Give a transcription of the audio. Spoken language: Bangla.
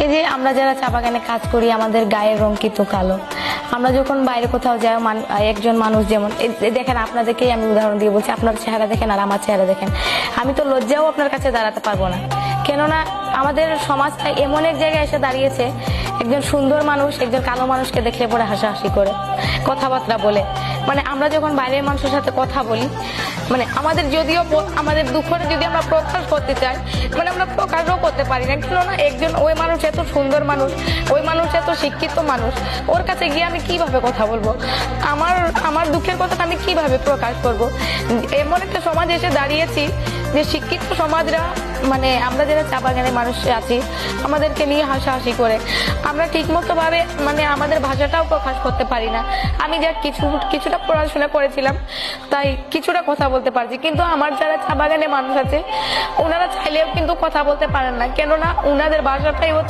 এই যে আমরা যারা চা বাগানে কাজ করি, আমাদের গায়ের রং কিন্তু কালো। আমরা যখন বাইরে কোথাও যাই, একজন মানুষ যেমন দেখেন, আপনাদেরকেই আমি উদাহরণ দিয়ে বলছি, আপনার চেহারা দেখেন আর আমার চেহারা দেখেন, আমি তো লজ্জাও আপনার কাছে দাঁড়াতে পারবো না। কেননা আমাদের সমাজটা এমন এক জায়গায় এসে দাঁড়িয়েছে, একজন সুন্দর মানুষ একজন কালো মানুষকে দেখলে পরে হাসাহাসি করে, কথাবার্তা বলে। মানে আমরা যখন বাইরের মানুষের সাথে কথা বলি, মানে আমাদের যদিও আমাদের দুঃখটা যদি আমরা প্রকাশ করতে চাই, মানে আমরা প্রকাশও করতে পারি না। কেননা একজন ওই মানুষ এত সুন্দর মানুষ, ওই মানুষ এত শিক্ষিত মানুষ, ওর কাছে গিয়ে আমি কিভাবে কথা বলবো? আমার দুঃখের কথাটা আমি কিভাবে প্রকাশ করব? এমন একটা সমাজ এসে দাঁড়িয়েছি যে শিক্ষিত সমাজরা, মানে আমরা যারা চা বাগানের মানুষ আছি, আমাদেরকে নিয়ে হাসাহাসি করে। আমরা ঠিকমতো ভাবে মানে আমাদের ভাষাটাও প্রকাশ করতে পারি না। আমি যা কিছুটা পড়াশোনা করেছিলাম, তাই কিছুটা কথা বলতে পারছি, কিন্তু আমার যারা চা বাগানে মানুষ আছে, ওনারা চাইলেও কিন্তু কথা বলতে পারেন না। কেননা ওনাদের ভাষাটাই হচ্ছে